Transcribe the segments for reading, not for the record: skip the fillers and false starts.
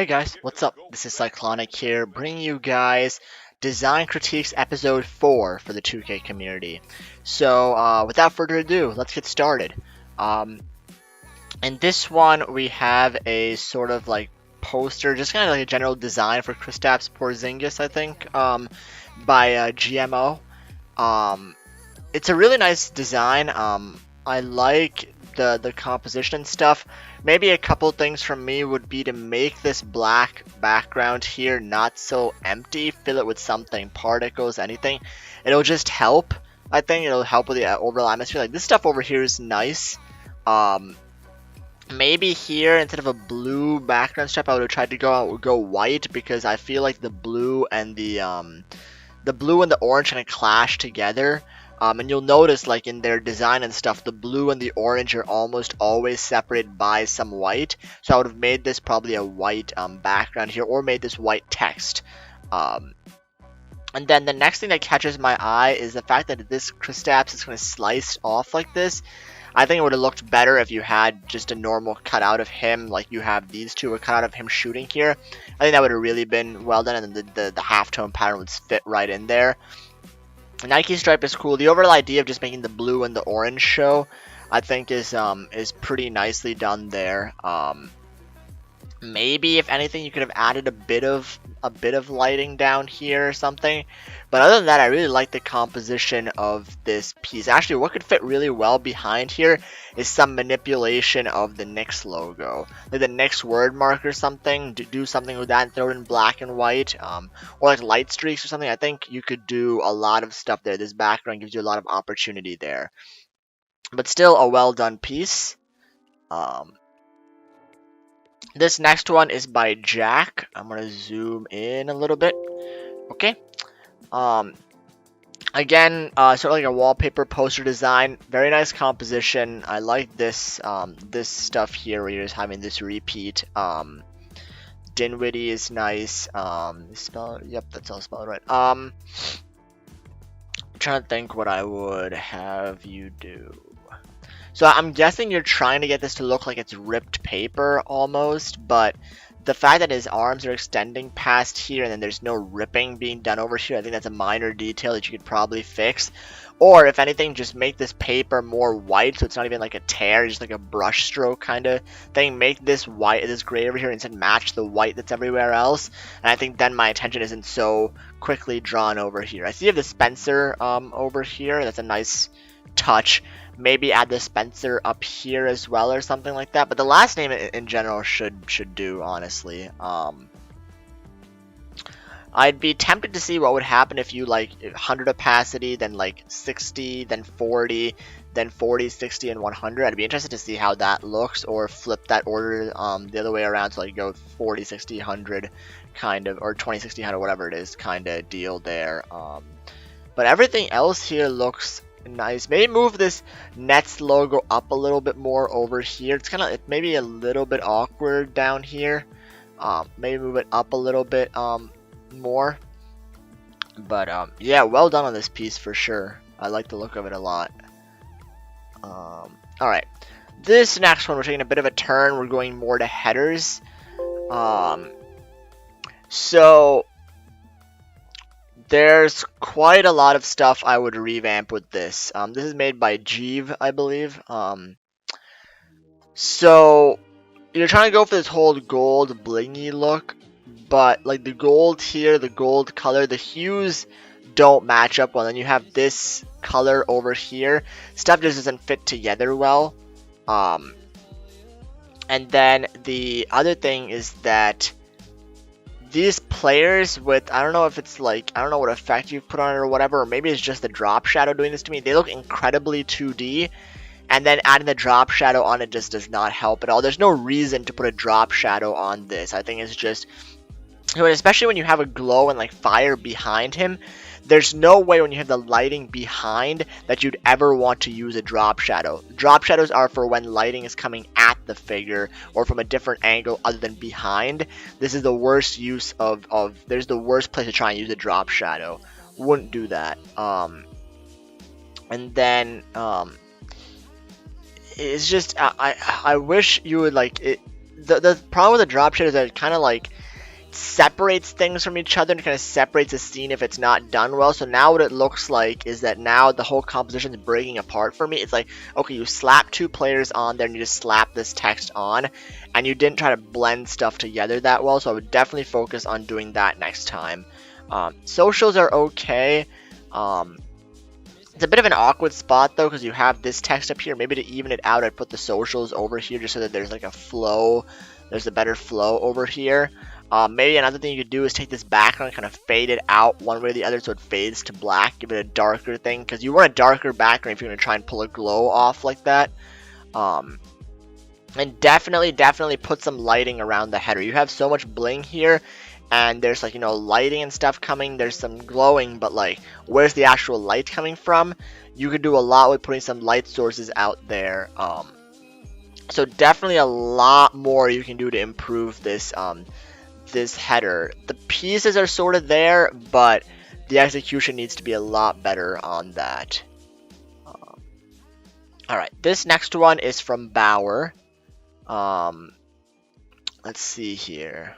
Hey guys, what's up? This is Cyclonic here, bringing you guys Design Critiques Episode 4 for the 2K community. So, without further ado, let's get started. Um, in this one, we have a sort of like poster, just kind of like a general design for Kristaps Porzingis, I think, by GMO. Um, it's a really nice design. I like the composition and stuff. Maybe a couple things from me would be to make this black background here not so empty. Fill it with something, particles, anything. It'll just help. I think it'll help with the overall atmosphere. Like this stuff over here is nice. Um, Maybe here instead of a blue background strip, I would have tried to go white because I feel like the blue and the orange kind of clash together. And you'll notice like in their design and stuff, the blue and the orange are almost always separated by some white. So I would have made this probably a white background here, or made this white text. And then the next thing that catches my eye is the fact that this Kristaps is kind of sliced off like this. I think it would have looked better if you had just a normal cutout of him, like you have these two, a cutout of him shooting here. I think that would have really been well done, and the halftone pattern would fit right in there. The Nike stripe is cool. The overall idea of just making the blue and the orange show, I think, is pretty nicely done there. Maybe if anything, you could have added a bit of lighting down here or something. But other than that, I really like the composition of this piece. Actually, what could fit really well behind here is some manipulation of the Knicks logo, like the Knicks word mark or something. Do something with that and throw it in black and white, or like light streaks or something. I think you could do a lot of stuff there. This background gives you a lot of opportunity there, but still a well done piece. This next one is by Jack. I'm gonna zoom in a little bit. Okay. Again, sort of like a wallpaper poster design. Very nice composition. I like this this stuff here where you're just having this repeat. Dinwiddie is nice. Yep, that's all spelled right. I'm trying to think what I would have you do. So I'm guessing you're trying to get this to look like it's ripped paper almost, but the fact that his arms are extending past here and then there's no ripping being done over here, I think that's a minor detail that you could probably fix. Or if anything, just make this paper more white so it's not even like a tear, just like a brush stroke kind of thing. Make this white, this gray over here, instead match the white that's everywhere else. And I think then my attention isn't so quickly drawn over here. I see you have the Spencer over here. That's a nice touch. Maybe add the Spencer up here as well or something like that. But the last name in general should do, honestly. I'd be tempted to see what would happen if you like 100 opacity, then like 60, then 40, then 40, 60, and 100. I'd be interested to see how that looks, or flip that order the other way around, so like go 40, 60, 100 kind of, or 20, 60, 100, whatever it is kind of deal there. But everything else here looks nice. Maybe move this Nets logo up a little bit more over here. It's kind of maybe a little bit awkward down here. Maybe move it up a little bit more. But yeah, well done on this piece for sure. I like the look of it a lot. Alright, this next one we're taking a bit of a turn. We're going more to headers. So there's quite a lot of stuff I would revamp with this. This is made by Jeev, I believe. So you're trying to go for this whole gold blingy look, but like the gold here, the gold color, the hues don't match up well. Then you have this color over here. Stuff just doesn't fit together well. And then the other thing is that these players with, I don't know if it's like, I don't know what effect you've put on it or whatever, or maybe it's just the drop shadow doing this to me. They look incredibly 2D, and then adding the drop shadow on it just does not help at all. There's no reason to put a drop shadow on this. I think it's just, especially when you have a glow and like fire behind him, there's no way when you have the lighting behind that you'd ever want to use a drop shadow. Drop shadows are for when lighting is coming at the figure or from a different angle other than behind. This is the worst use there's the worst place to try and use a drop shadow. Wouldn't do that. And then it's just I wish you would like it. the problem with the drop shade is that it kind of like separates things from each other and kind of separates the scene if it's not done well. So now what it looks like is that now the whole composition is breaking apart for me. It's like, okay, you slap two players on there and you just slap this text on, and you didn't try to blend stuff together that well. So I would definitely focus on doing that next time. Socials are okay. It's a bit of an awkward spot though, because you have this text up here. Maybe to even it out, I'd put the socials over here just so that there's like a flow. There's a better flow over here. Maybe another thing you could do is take this background and kind of fade it out one way or the other so it fades to black. Give it a darker thing, because you want a darker background if you're going to try and pull a glow off like that. And definitely put some lighting around the header. You have so much bling here, and there's like, you know, lighting and stuff coming. There's some glowing, but like, where's the actual light coming from? You could do a lot with putting some light sources out there. So definitely a lot more you can do to improve this this header. The pieces are sort of there, but the execution needs to be a lot better on that. Alright, this next one is from Bauer. Let's see here.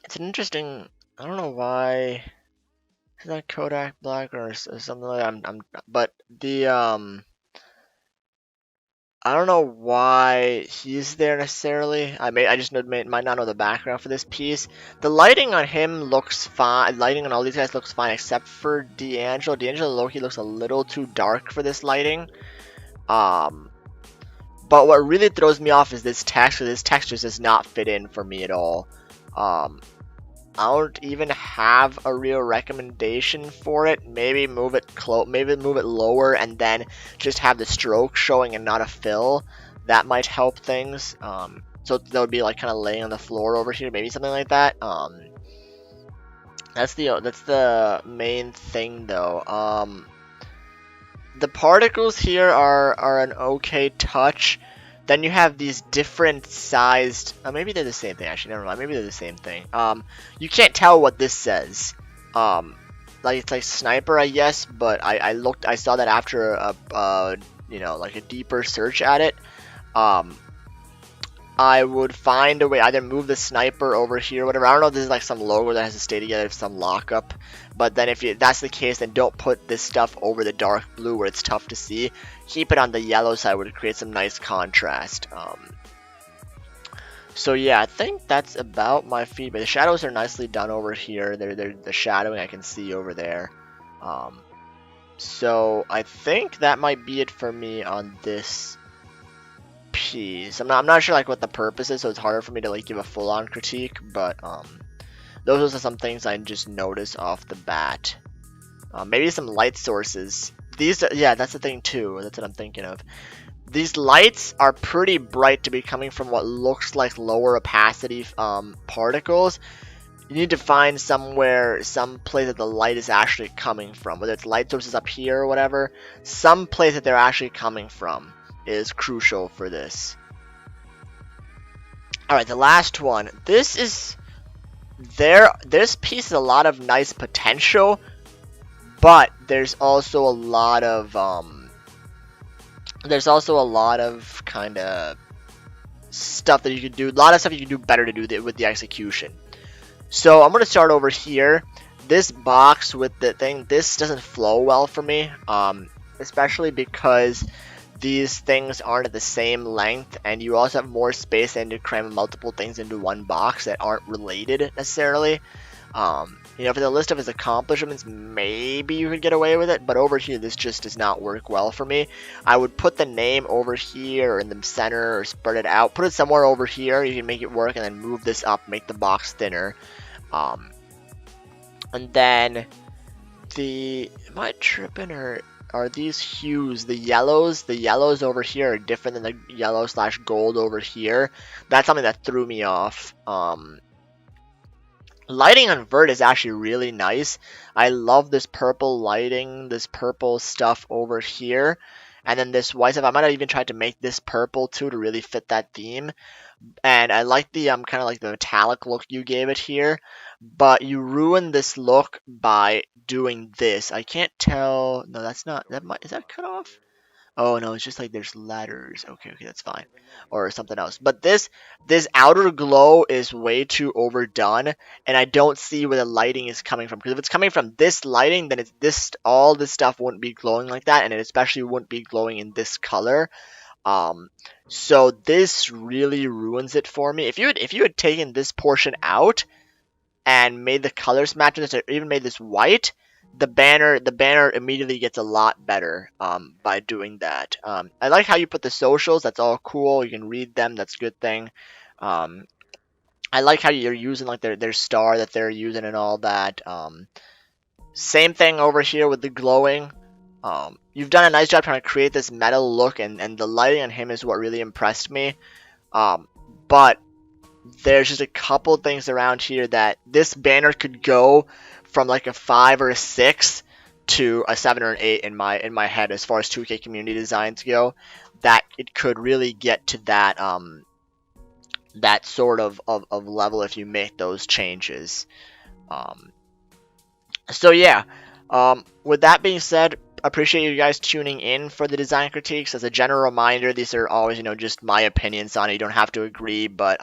It's an interesting, I don't know why, is that Kodak Black or something like that? But the, I don't know why he's there necessarily. I just might not know the background for this piece. The lighting on him looks fine. Lighting on all these guys looks fine except for D'Angelo. D'Angelo Loki looks a little too dark for this lighting. But what really throws me off is this text. This text just does not fit in for me at all. I don't even have a real recommendation for it. Maybe move it lower and then just have the stroke showing and not a fill. That might help things. So that would be like kind of laying on the floor over here, maybe something like that. That's the main thing though. The particles here are an okay touch. Then you have these different sized, maybe they're the same thing, actually, never mind, maybe they're the same thing. You can't tell what this says. Like, it's like sniper, I guess, but I saw that after you know, like a deeper search at it. I would find a way, either move the sniper over here, whatever. I don't know if this is like some logo that has to stay together, some lockup. But then if that's the case, then don't put this stuff over the dark blue where it's tough to see. Keep it on the yellow side where it creates some nice contrast. So yeah, I think that's about my feedback. The shadows are nicely done over here. They're the shadowing I can see over there. So I think that might be it for me on this piece. I'm not sure like what the purpose is, so it's harder for me to like give a full-on critique, but those are some things I just noticed off the bat. Maybe some light sources. These, yeah, that's the thing too. That's what I'm thinking of. These lights are pretty bright to be coming from what looks like lower opacity particles. You need to find some place that the light is actually coming from, whether it's light sources up here or whatever. Some place that they're actually coming from is crucial for this. Alright, the last one. This piece has a lot of nice potential, but there's also a lot of kind of stuff that you could do. A lot of stuff you can do better to do with the execution. So I'm gonna start over here. This box with the thing, this doesn't flow well for me, especially because these things aren't at the same length, and you also have more space than to cram multiple things into one box that aren't related necessarily. You know, for the list of his accomplishments, maybe you could get away with it, but over here, this just does not work well for me. I would put the name over here or in the center or spread it out. Put it somewhere over here. You can make it work, and then move this up, make the box thinner. And then am I tripping, or are these hues, the yellows over here are different than the yellow / gold over here? That's something that threw me off. Lighting on Vert is actually really nice. I love this purple lighting, this purple stuff over here. And then this white stuff, I might have even tried to make this purple too to really fit that theme. And I like the kind of like the metallic look you gave it here. But you ruin this look by doing this. I can't tell. No, that's not. Is that cut off? Oh no, it's just like there's letters. Okay, okay, that's fine. Or something else. But this outer glow is way too overdone, and I don't see where the lighting is coming from. Because if it's coming from this lighting, then it's this all this stuff wouldn't be glowing like that, and it especially wouldn't be glowing in this color. Um, so this really ruins it for me. If you had taken this portion out and made the colors match this, or even made this white, the banner immediately gets a lot better by doing that. I like how you put the socials. That's all cool. You can read them. That's a good thing. Um, I like how you're using like their star that they're using and all that. Same thing over here with the glowing. You've done a nice job trying to create this metal look, and the lighting on him is what really impressed me. But there's just a couple things around here that this banner could go from like a 5 or a 6 to a 7 or an 8 in my head as far as 2K community designs go. That it could really get to that sort of level if you make those changes. Um, so yeah, with that being said, appreciate you guys tuning in for the design critiques. As a general reminder, these are always, just my opinions on it. You don't have to agree, but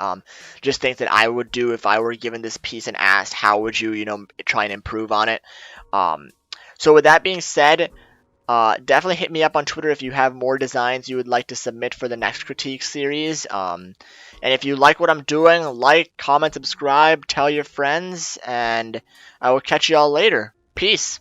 just things that I would do if I were given this piece and asked, how would you, try and improve on it. Um, so with that being said, definitely hit me up on Twitter if you have more designs you would like to submit for the next critique series. And if you like what I'm doing, like, comment, subscribe, tell your friends, and I will catch you all later. Peace.